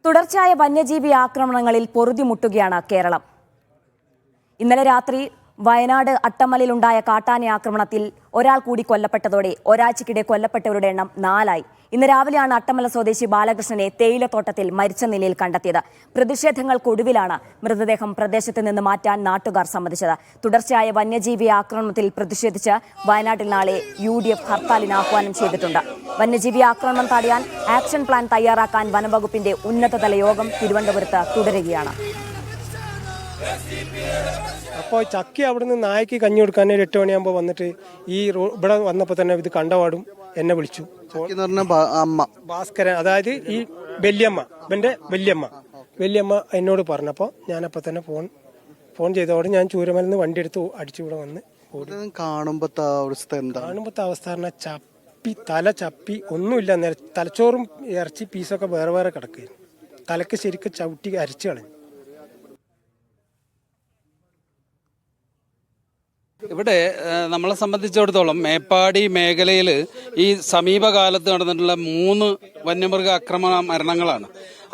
തുടർച്ചയായ വന്യജീവി ആക്രമണങ്ങളിൽ പൊറുതിമുട്ടുകയാണ് കേരളം. ഇന്നലെ രാത്രി വയനാട് അട്ടമലയിലുണ്ടായ കാട്ടാന ആക്രമണത്തിൽ ഒരാൾ കൂടി കൊല്ലപ്പെട്ടതോടെ ഒരാഴ്ചക്കിടെ കൊല്ലപ്പെട്ടവരുടെ എണ്ണം 4ആയി. ഇന്ന് രാവിലെയാണ് അട്ടമല സ്വദേശി ബാലകൃഷ്ണനെ തേയിലത്തോട്ടത്തിൽ മരിച്ച നിലയിൽ കണ്ടെത്തിയത്. പ്രതിഷേധങ്ങൾക്കൊടുവിലാണ് മൃതദേഹം പ്രദേശത്ത് നിന്ന് മാറ്റാൻ നാട്ടുകാർ സമ്മതിച്ചത്. തുടർച്ചയായ വന്യജീവി ആക്രമണത്തിൽ പ്രതിഷേധിച്ച് വയനാട്ടിൽ നാളെ UDF ഹർത്താലിന് ആഹ്വാനം ചെയ്തിട്ടുണ്ട്. വന്യജീവി ആക്രമണം തടയാൻ ആക്ഷൻ പ്ലാൻ തയ്യാറാക്കാൻ വനംവകുപ്പിന്റെ ഉന്നതതല യോഗം തിരുവനന്തപുരത്ത് തുടരുകയാണ്. അപ്പോൾ ചക്കി അവിടുന്ന് നായ്ക്ക് കഞ്ഞി കൊടുക്കാൻ 8 മണിയാകുമ്പോൾ വന്നിട്ട് ഇവിടെ വന്നപ്പോൾ തന്നെ ഇത് കണ്ടപാടും എന്നെ വിളിച്ചു. അമ്മ ഭാസ്കരൻ, അതായത് ഈ വല്യമ്മ, ഇവന്റെ വല്യമ്മ എന്നോട് പറഞ്ഞപ്പോൾ ഞാനപ്പോൾ തന്നെ ഫോൺ ചെയ്തതോടെ ഞാൻ ചൂരമലിന്ന് വണ്ടി എടുത്ത് അടിച്ചു ഇവിടെ വന്ന് കാണുമ്പോഴത്തെ അവസ്ഥ പറഞ്ഞാൽ തല ചപ്പി ഒന്നുമില്ല. തലച്ചോറും ഇറച്ചി പീസൊക്കെ വേറെ കിടക്കുകയും തലക്ക് ശരിക്കും ചവിട്ടി അരച്ചു കളഞ്ഞു. ഇവിടെ നമ്മളെ സംബന്ധിച്ചിടത്തോളം മേപ്പാടി മേഖലയിൽ ഈ സമീപകാലത്ത് നടന്നിട്ടുള്ള 3 വന്യമൃഗ ആക്രമണ മരണങ്ങളാണ്.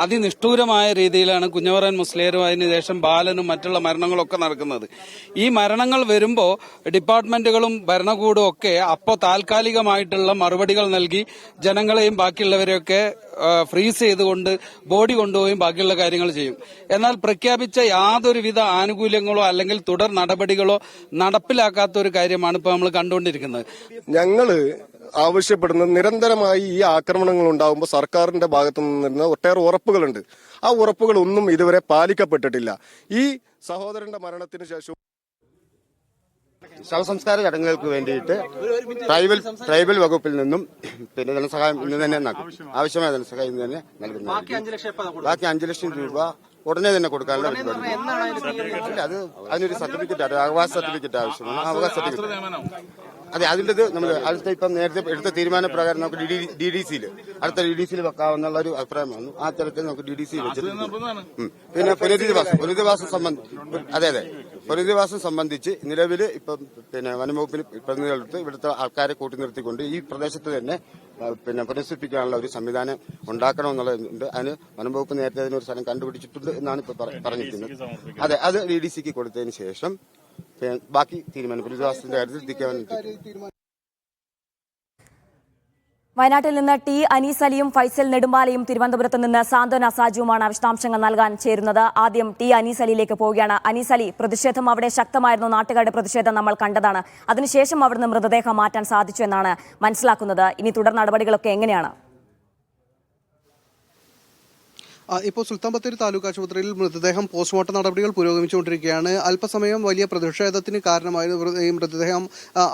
അതിനിഷ്ഠൂരമായ രീതിയിലാണ് കുഞ്ഞവറൻ മുസ്ലിയരും അതിനുശേഷം ബാലനും മറ്റുള്ള മരണങ്ങളൊക്കെ നടക്കുന്നത്. ഈ മരണങ്ങൾ വരുമ്പോൾ ഡിപ്പാർട്ട്മെന്റുകളും ഭരണകൂടവും ഒക്കെ അപ്പോൾ താൽക്കാലികമായിട്ടുള്ള മറുപടികൾ നൽകി ജനങ്ങളെയും ബാക്കിയുള്ളവരെയൊക്കെ ഫ്രീസ് ചെയ്തുകൊണ്ട് ബോഡി കൊണ്ടുപോയും ബാക്കിയുള്ള കാര്യങ്ങൾ ചെയ്യും. എന്നാൽ പ്രഖ്യാപിച്ച യാതൊരുവിധ ആനുകൂല്യങ്ങളോ അല്ലെങ്കിൽ തുടർ നടപടികളോ നടപ്പിലാക്കാത്ത ഒരു കാര്യമാണ് ഇപ്പോൾ നമ്മൾ കണ്ടുകൊണ്ടിരിക്കുന്നത്. ഞങ്ങള് ആവശ്യപ്പെടുന്നത് നിരന്തരമായി ഈ ആക്രമണങ്ങൾ ഉണ്ടാകുമ്പോൾ സർക്കാരിന്റെ ഭാഗത്തു നിന്നിരുന്ന ഒട്ടേറെ ഉറപ്പുകളുണ്ട്. ആ ഉറപ്പുകളൊന്നും ഇതുവരെ പാലിക്കപ്പെട്ടിട്ടില്ല. ഈ സഹോദരന്റെ മരണത്തിന് ശേഷം ശവസംസ്കാര ചടങ്ങുകൾക്ക് വേണ്ടിയിട്ട് ട്രൈബൽ വകുപ്പിൽ നിന്നും പിന്നെ ധനസഹായം ഇന്ന് തന്നെ ആവശ്യമായ ധനസഹായം ഇന്ന് തന്നെ നൽകുന്നു. ബാക്കി 5 ലക്ഷം രൂപ ഉടനെ തന്നെ കൊടുക്കാനുള്ള പരിപാടി. അത് അതിനൊരു സർട്ടിഫിക്കറ്റ്, അവകാശ സർട്ടിഫിക്കറ്റ് ആവശ്യമാണ്. അവകാശ സർട്ടിഫിക്കറ്റ് അതെ, അതിൻ്റെത് നമ്മൾ അടുത്ത ഇപ്പം നേരത്തെ എടുത്ത തീരുമാനപ്രകാരം നമുക്ക് അടുത്ത DDCയിൽ വെക്കാവുന്ന ഒരു അഭിപ്രായം വന്നു. ആ തരത്തിൽ നമുക്ക് DDC വെച്ചിട്ട് പിന്നെ പുനരധിവാസം സംബന്ധിച്ച് നിലവിൽ ഇപ്പം പിന്നെ വനംവകുപ്പിന് പ്രതിനിധികളെടുത്ത് ഇവിടുത്തെ ആൾക്കാരെ കൂട്ടി നിർത്തിക്കൊണ്ട് ഈ പ്രദേശത്ത് തന്നെ പിന്നെ പുനഃസ്ഥാപിക്കാനുള്ള ഒരു സംവിധാനം ഉണ്ടാക്കണമെന്നുള്ളതുണ്ട്. അതിന് വനംവകുപ്പ് നേരത്തെ അതിനൊരു സ്ഥലം കണ്ടുപിടിച്ചിട്ടുണ്ട് എന്നാണ് ഇപ്പൊ പറഞ്ഞിരിക്കുന്നത്. അതെ, അത് DDCക്ക് കൊടുത്തതിന് ശേഷം ബാക്കി തീരുമാനം പുനരധിവാസത്തിന്റെ കാര്യത്തിൽ എത്തിക്കാൻ. വയനാട്ടിൽ നിന്ന് T അനീസ് അലിയും ഫൈസൽ നെടുമ്പാലയും തിരുവനന്തപുരത്ത് നിന്ന് സാന്ത്വന സാജുവുമാണ് വിശദാംശങ്ങൾ നൽകാൻ ചേരുന്നത്. ആദ്യം T അനീസ് അലിയിലേക്ക് പോവുകയാണ്. അനീസ് അലി, പ്രതിഷേധം അവിടെ ശക്തമായിരുന്നു. നാട്ടുകാരുടെ പ്രതിഷേധം നമ്മൾ കണ്ടതാണ്. അതിനുശേഷം അവിടുന്ന് മൃതദേഹം മാറ്റാൻ സാധിച്ചു എന്നാണ് മനസ്സിലാക്കുന്നത്. ഇനി തുടർ നടപടികളൊക്കെ എങ്ങനെയാണ്? ഇപ്പോൾ സുൽത്താൻ ബത്തേരി താലൂക്ക് ആശുപത്രിയിൽ മൃതദേഹം പോസ്റ്റ്മോർട്ടം നടപടികൾ പുരോഗമിച്ചുകൊണ്ടിരിക്കുകയാണ്. അല്പസമയം വലിയ പ്രതിഷേധത്തിന് കാരണമായിരുന്നു ഈ മൃതദേഹം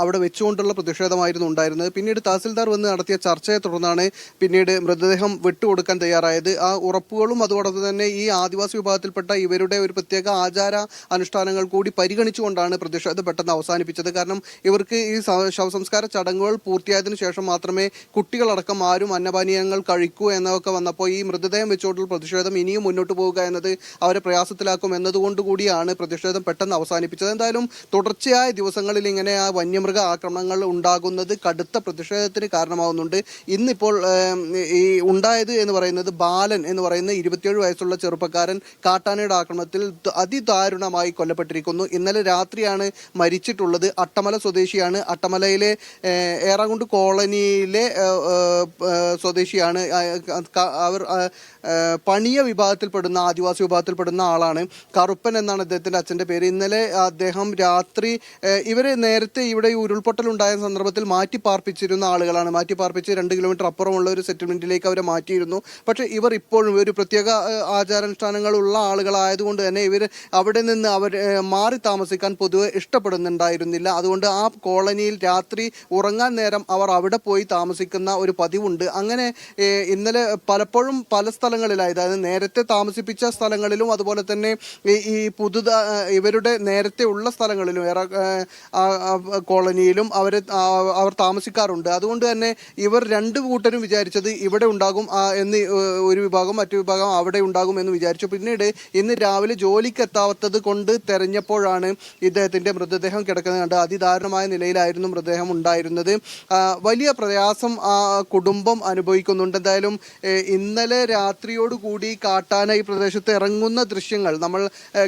അവിടെ വെച്ചുകൊണ്ടുള്ള പ്രതിഷേധമായിരുന്നു ഉണ്ടായിരുന്നത്. പിന്നീട് തഹസിൽദാർ വന്ന് നടത്തിയ ചർച്ചയെ തുടർന്നാണ് പിന്നീട് മൃതദേഹം വിട്ടുകൊടുക്കാൻ തയ്യാറായത്. ആ ഉറപ്പുകളും അതോടൊപ്പം തന്നെ ഈ ആദിവാസി വിഭാഗത്തിൽപ്പെട്ട ഇവരുടെ ഒരു പ്രത്യേക ആചാര അനുഷ്ഠാനങ്ങൾ കൂടി പരിഗണിച്ചുകൊണ്ടാണ് പ്രതിഷേധം പെട്ടെന്ന് അവസാനിപ്പിച്ചത്. കാരണം ഇവർക്ക് ഈ ശവസംസ്കാര ചടങ്ങുകൾ പൂർത്തിയായതിനു ശേഷം മാത്രമേ കുട്ടികളടക്കം ആരും അന്നപാനീയങ്ങൾ കഴിക്കൂ എന്നതൊക്കെ വന്നപ്പോൾ ഈ മൃതദേഹം വെച്ചുകൊണ്ടുള്ള പ്രതിഷേധം ഇനിയും മുന്നോട്ട് പോവുക എന്നത് അവരെ പ്രയാസത്തിലാക്കും എന്നതുകൊണ്ടുകൂടിയാണ് പ്രതിഷേധം പെട്ടെന്ന് അവസാനിപ്പിച്ചത്. എന്തായാലും തുടർച്ചയായ ദിവസങ്ങളിൽ ഇങ്ങനെ ആ വന്യമൃഗ ആക്രമണങ്ങൾ ഉണ്ടാകുന്നത് കടുത്ത പ്രതിഷേധത്തിന് കാരണമാകുന്നുണ്ട്. ഇന്നിപ്പോൾ ഈ ഉണ്ടായത് എന്ന് പറയുന്നത് ബാലൻ എന്ന് പറയുന്ന 27 വയസ്സുള്ള ചെറുപ്പക്കാരൻ കാട്ടാനയുടെ ആക്രമണത്തിൽ അതിദാരുണമായി കൊല്ലപ്പെട്ടിരിക്കുന്നു. ഇന്നലെ രാത്രിയാണ് മരിച്ചിട്ടുള്ളത്. അട്ടമല സ്വദേശിയാണ്. അട്ടമലയിലെ ഏറാകുണ്ട് കോളനിയിലെ സ്വദേശിയാണ്. അവർ പണിയ വിഭാഗത്തിൽപ്പെടുന്ന ആദിവാസി വിഭാഗത്തിൽപ്പെടുന്ന ആളാണ്. കറുപ്പൻ എന്നാണ് അദ്ദേഹത്തിന്റെ അച്ഛന്റെ പേര്. ഇന്നലെ അദ്ദേഹം രാത്രി ഇവരെ നേരത്തെ ഇവിടെ ഉരുൾപൊട്ടൽ ഉണ്ടായ സന്ദർഭത്തിൽ മാറ്റിപ്പാർപ്പിച്ചിരുന്ന ആളുകളാണ്. മാറ്റിപ്പാർപ്പിച്ച് 2 കിലോമീറ്റർ അപ്പുറമുള്ള ഒരു സെറ്റിൽമെന്റിലേക്ക് അവരെ മാറ്റിയിരുന്നു. പക്ഷെ ഇവർ ഇപ്പോഴും ഒരു പ്രത്യേക ആചാരാനുഷ്ഠാനങ്ങളുള്ള ആളുകളായതുകൊണ്ട് തന്നെ ഇവർ അവിടെ നിന്ന് അവർ മാറി താമസിക്കാൻ പൊതുവെ ഇഷ്ടപ്പെടുന്നുണ്ടായിരുന്നില്ല. അതുകൊണ്ട് ആ കോളനിയിൽ രാത്രി ഉറങ്ങാൻ നേരം അവർ അവിടെ പോയി താമസിക്കുന്ന ഒരു പതിവുണ്ട്. അങ്ങനെ ഇന്നലെ പലപ്പോഴും പല സ്ഥലങ്ങളിലായി, അതായത് നേരത്തെ താമസിപ്പിച്ച സ്ഥലങ്ങളിലും അതുപോലെ തന്നെ ഈ ഇവരുടെ നേരത്തെ ഉള്ള സ്ഥലങ്ങളിലും കോളനിയിലും അവർ താമസിക്കാറുണ്ട്. അതുകൊണ്ട് തന്നെ ഇവർ 2 കൂട്ടരും വിചാരിച്ചത് ഇവിടെ ഉണ്ടാകും എന്ന് ഒരു വിഭാഗം, മറ്റു വിഭാഗം അവിടെ ഉണ്ടാകും എന്ന് വിചാരിച്ചു. പിന്നീട് ഇന്ന് രാവിലെ ജോലിക്ക് എത്താത്തത് കൊണ്ട് തെരഞ്ഞപ്പോഴാണ് ഇദ്ദേഹത്തിന്റെ മൃതദേഹം കിടക്കുന്നത് കണ്ട്. അതിദാരുണമായ നിലയിലായിരുന്നു മൃതദേഹം ഉണ്ടായിരുന്നത്. വലിയ പ്രയാസം കുടുംബം അനുഭവിക്കുന്നുണ്ട്. എന്തായാലും ഇന്നലെ രാത്രിയോട് കൂടി കാട്ടാന ഈ പ്രദേശത്ത് ഇറങ്ങുന്ന ദൃശ്യങ്ങൾ നമ്മൾ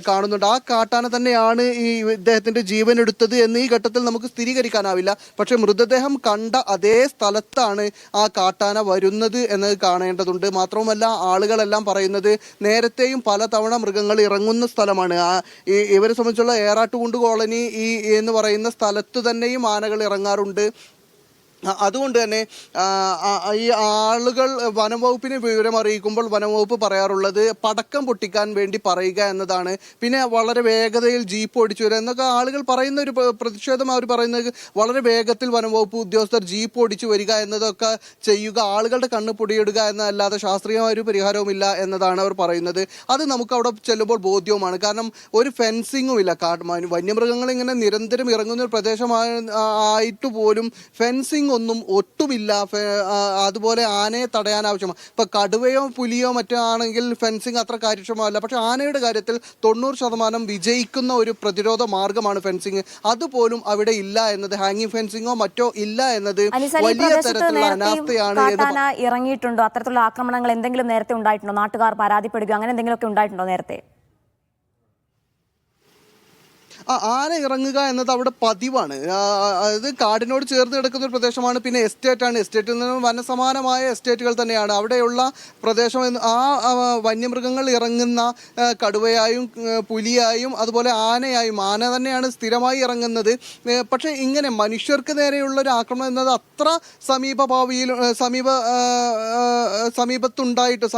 കാണുന്നുണ്ട്. ആ കാട്ടാന തന്നെയാണ് ഈ ഇദ്ദേഹത്തിന്റെ ജീവൻ എടുത്തത് എന്ന് ഈ ഘട്ടത്തിൽ നമുക്ക് സ്ഥിരീകരിക്കാനാവില്ല. പക്ഷെ മൃതദേഹം കണ്ട അതേ സ്ഥലത്താണ് ആ കാട്ടാന വരുന്നത് എന്നത് കാണേണ്ടതുണ്ട്. മാത്രവുമല്ല, ആളുകളെല്ലാം പറയുന്നത് നേരത്തെയും പലതവണ മൃഗങ്ങൾ ഇറങ്ങുന്ന സ്ഥലമാണ്. ഇവരെ സംബന്ധിച്ചുള്ള ഏറാട്ടുകുണ്ട് കോളനി എന്ന് പറയുന്ന സ്ഥലത്ത് തന്നെയും ആനകൾ ഇറങ്ങാറുണ്ട്. അതുകൊണ്ട് തന്നെ ഈ ആളുകൾ വനംവകുപ്പിനെ വിവരം അറിയിക്കുമ്പോൾ വനംവകുപ്പ് പറയാറുള്ളത് പടക്കം പൊട്ടിക്കാൻ വേണ്ടി പറയുക എന്നതാണ്. പിന്നെ വളരെ വേഗതയിൽ ജീപ്പ് ഓടിച്ചു വരിക എന്നൊക്കെ ആളുകൾ പറയുന്ന ഒരു പ്രതിഷേധം. അവർ പറയുന്നത് വളരെ വേഗത്തിൽ വനംവകുപ്പ് ഉദ്യോഗസ്ഥർ ജീപ്പ് ഓടിച്ചു വരിക എന്നതൊക്കെ ചെയ്യുക, ആളുകളുടെ കണ്ണ് പൊടിയിടുക എന്നല്ലാതെ ശാസ്ത്രീയമായ ഒരു പരിഹാരവുമില്ല എന്നതാണ് അവർ പറയുന്നത്. അത് നമുക്ക് അവിടെ ചെല്ലുമ്പോൾ ബോധ്യവുമാണ്. കാരണം ഒരു ഫെൻസിങ്ങും ഇല്ല. വന്യമൃഗങ്ങൾ ഇങ്ങനെ നിരന്തരം ഇറങ്ങുന്ന ഒരു പ്രദേശമായിട്ട് പോലും ഫെൻസിങ് ഒന്നും ഒട്ടുമില്ല. അതുപോലെ ആനയെ തടയാൻ ആവശ്യമാണ്. ഇപ്പൊ കടുവയോ പുലിയോ മറ്റോ ആണെങ്കിൽ ഫെൻസിങ് അത്ര കാര്യക്ഷമമല്ല. പക്ഷെ ആനയുടെ കാര്യത്തിൽ 90% വിജയിക്കുന്ന ഒരു പ്രതിരോധ മാർഗമാണ് ഫെൻസിങ്. അതുപോലും അവിടെ ഇല്ല എന്നത്, ഹാങ്ങിങ് ഫെൻസിങ്ങോ മറ്റോ ഇല്ല എന്നത് വലിയ തരത്തിലുള്ള അനാസ്ഥയാണ്. ഇറങ്ങിയിട്ടുണ്ടോ? അത്തരത്തിലുള്ള ആക്രമണങ്ങൾ എന്തെങ്കിലും നേരത്തെ ഉണ്ടായിട്ടുണ്ടോ? നാട്ടുകാർ പരാതിപ്പെടുകയോ അങ്ങനെ എന്തെങ്കിലുമൊക്കെ ഉണ്ടായിട്ടുണ്ടോ നേരത്തെ? ആന ഇറങ്ങുക എന്നത് അവിടെ പതിവാണ്. അത് കാടിനോട് ചേർന്ന് കിടക്കുന്ന ഒരു പ്രദേശമാണ്. പിന്നെ എസ്റ്റേറ്റാണ്. എസ്റ്റേറ്റിൽ നിന്ന് വനസമാനമായ എസ്റ്റേറ്റുകൾ തന്നെയാണ് അവിടെയുള്ള പ്രദേശം. ആ വന്യമൃഗങ്ങൾ ഇറങ്ങുന്ന കടുവയായും പുലിയായും അതുപോലെ ആനയായും, ആന തന്നെയാണ് സ്ഥിരമായി ഇറങ്ങുന്നത്. പക്ഷേ ഇങ്ങനെ മനുഷ്യർക്ക് നേരെയുള്ള ഒരു ആക്രമണം എന്നത് അത്ര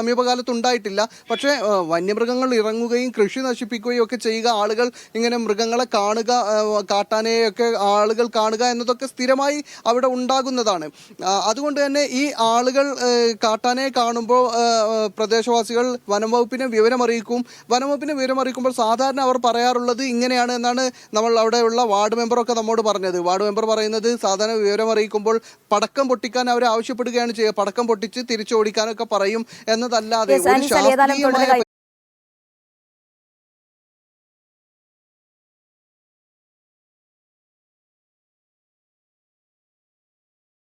സമീപകാലത്തുണ്ടായിട്ടില്ല. പക്ഷേ വന്യമൃഗങ്ങൾ ഇറങ്ങുകയും കൃഷി നശിപ്പിക്കുകയും ഒക്കെ ചെയ്യുക, ആളുകൾ ഇങ്ങനെ മൃഗങ്ങളെ കാണുക, കാട്ടാനയൊക്കെ ആളുകൾ കാണുക എന്നതൊക്കെ സ്ഥിരമായി അവിടെ ഉണ്ടാകുന്നതാണ്. അതുകൊണ്ട് തന്നെ ഈ ആളുകൾ കാട്ടാനയെ കാണുമ്പോൾ പ്രദേശവാസികൾ വനംവകുപ്പിനെ വിവരമറിയിക്കും. വനംവകുപ്പിനെ വിവരമറിയിക്കുമ്പോൾ സാധാരണ അവർ പറയാറുള്ളത് ഇങ്ങനെയാണ് എന്നാണ് നമ്മൾ അവിടെയുള്ള വാർഡ് മെമ്പറൊക്കെ നമ്മോട് പറഞ്ഞത്. വാർഡ് മെമ്പർ പറയുന്നത് സാധാരണ വിവരമറിയിക്കുമ്പോൾ പടക്കം പൊട്ടിക്കാൻ അവർ ആവശ്യപ്പെടുകയാണ് ചെയ്യുക. പടക്കം പൊട്ടിച്ച് തിരിച്ചോടിക്കാനൊക്കെ പറയും എന്നതല്ലാതെ ഒരു ശാസ്ത്രീയമായ